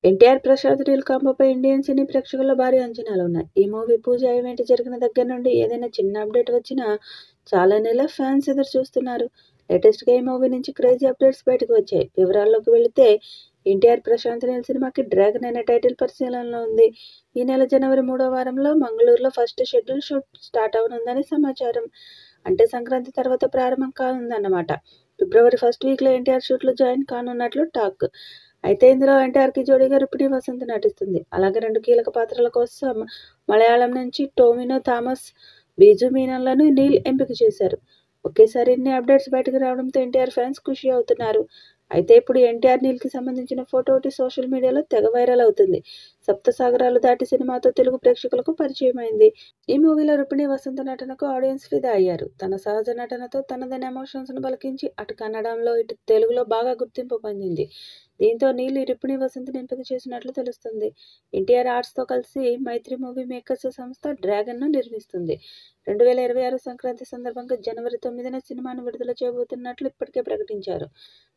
NTR, Prashanth Neel కాంబోపై Indian cine ప్రేక్షకుల్లో భారీ అంచనాలున్నాయి. ఈ మూవీ పూజ ఈవెంట్ జరిగిన దగ్గర నుండి ఏదైనా చిన్న అప్డేట్ వచ్చినా చాలా నెలల ఫ్యాన్స్ ఎదురు చూస్తున్నారు. లేటెస్ట్‌గా ఈ మూవీ నుంచి క్రేజీ అప్డేట్స్ బయటకు వచ్చాయి. వివరాల్లోకి వెళితే ఎన్టీఆర్, ప్రశాంత్ నీల్ సినిమాకి 'డ్రాగన్' అనే టైటిల్ పరిశీలనలో ఉంది. ఈ నెల జనవరి 3వ వారంలో మంగళూరులో ఫస్ట్ షెడ్యూల్ షూట్ స్టార్ట్ అవనుందని సమాచారం. అంటే సంక్రాంతి తర్వాత ప్రారంభం కానుందన్నమాట. ఫిబ్రవరి ఫస్ట్ వీక్‌లో ఎన్టీఆర్ షూట్‌లో జాయిన్ కానున్నట్లు టాక్. అయితే ఇందులో ఎన్టీఆర్‌కి జోడీగా రుక్మిణి వసంత్ నటిస్తుంది. అలాగే 2 కీలక పాత్రల కోసం మలయాళం నుంచి టొవినో థామస్, బిజు మీనన్‌లను నీల్ ఎంపిక చేశారు. ఒకేసారి ఇన్ని అప్డేట్స్ బయటకు రావడంతో ఎన్టీఆర్ ఫ్యాన్స్ ఖుషి అవుతున్నారు. అయితే ఇప్పుడు ఎన్టీఆర్, నీల్‌కి సంబంధించిన ఫోటో ఒకటి సోషల్ మీడియాలో తెగ వైరల్ అవుతుంది. సప్తసాగరాలు దాటి సినిమాతో తెలుగు ప్రేక్షకులకు పరిచయమైంది. ఈ మూవీలో రుక్మిణి వసంత్ నటనకు ఆడియన్స్ ఫిదా అయ్యారు. తన సహజ నటనతో తనదైన ఎమోషన్స్‌ను పలికించి అటు కన్నడంలో, ఇటు తెలుగులో బాగా గుర్తింపు పొందింది. దీంతో నీల్ రుక్మిణి వసంత్‌ని ఎంపిక చేసినట్లు తెలుస్తుంది. ఎన్టీఆర్ ఆర్ట్స్‌తో కలిసి మైత్రి మూవీ మేకర్స్ సంస్థ 'డ్రాగన్'ను నిర్మిస్తుంది. 2026 సంక్రాంతి సందర్భంగా జనవరి 9న సినిమాను విడుదల చేయబోతున్నట్లు ఇప్పటికే ప్రకటించారు.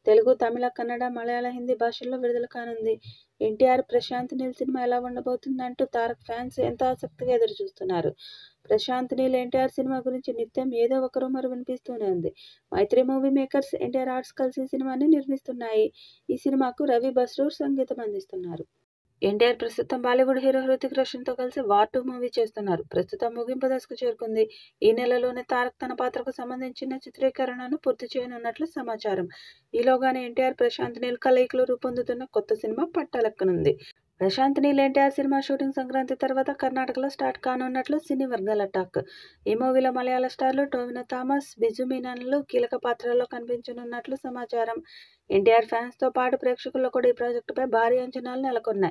తెలుగు, తమిళ, కన్నడ, మలయాళ, హిందీ భాషల్లో విడుదల కానుంది. ఎన్టీఆర్, ప్రశాంత్ నీల్ సినిమా ఎలా ఉండబోతుందంటూ తారక్ ఫ్యాన్స్ ఎంతో ఆసక్తిగా ఎదురుచూస్తున్నారు. ప్రశాంత్ నీల్ ఎన్టీఆర్ సినిమా గురించి నిత్యం ఏదో ఒక రూమర్ వినిపిస్తూనే ఉంది. మైత్రి మూవీ మేకర్స్, ఎన్టీఆర్ ఆర్ట్స్ కలిసి ఈ సినిమాని నిర్మిస్తున్నాయి. ఈ సినిమాకు రవి బస్రూర్ సంగీతం అందిస్తున్నారు. ఎన్టీఆర్ ప్రస్తుతం బాలీవుడ్ హీరో హృతిక్ రోషన్‌తో కలిసి 'వార్ 2' మూవీ చేస్తున్నారు. ప్రస్తుతం ముగింపు దశకు చేరుకుంది. ఈ నెలలోనే తారక్ తన పాత్రకు సంబంధించిన చిత్రీకరణను పూర్తి చేయనున్నట్లు సమాచారం. ఈలోగానే ఎన్టీఆర్, ప్రశాంత్ నీల్ కలయికలో రూపొందుతున్న కొత్త సినిమా పట్టాలెక్కనుంది. ప్రశాంత్ నీల్ ఎన్టీఆర్ సినిమా షూటింగ్ సంక్రాంతి తర్వాత కర్ణాటకలో స్టార్ట్ కానున్నట్లు సినీ వర్గాల టాక్. ఈ మూవీలో మలయాళ స్టార్లు టొవినో థామస్, బిజు మీనన్‌లు కీలక పాత్రల్లో కనిపించనున్నట్లు సమాచారం. ఎన్టీఆర్ ఫ్యాన్స్‌తో పాటు ప్రేక్షకుల్లో కూడా ఈ ప్రాజెక్టుపై భారీ అంచనాలు నెలకొన్నాయి.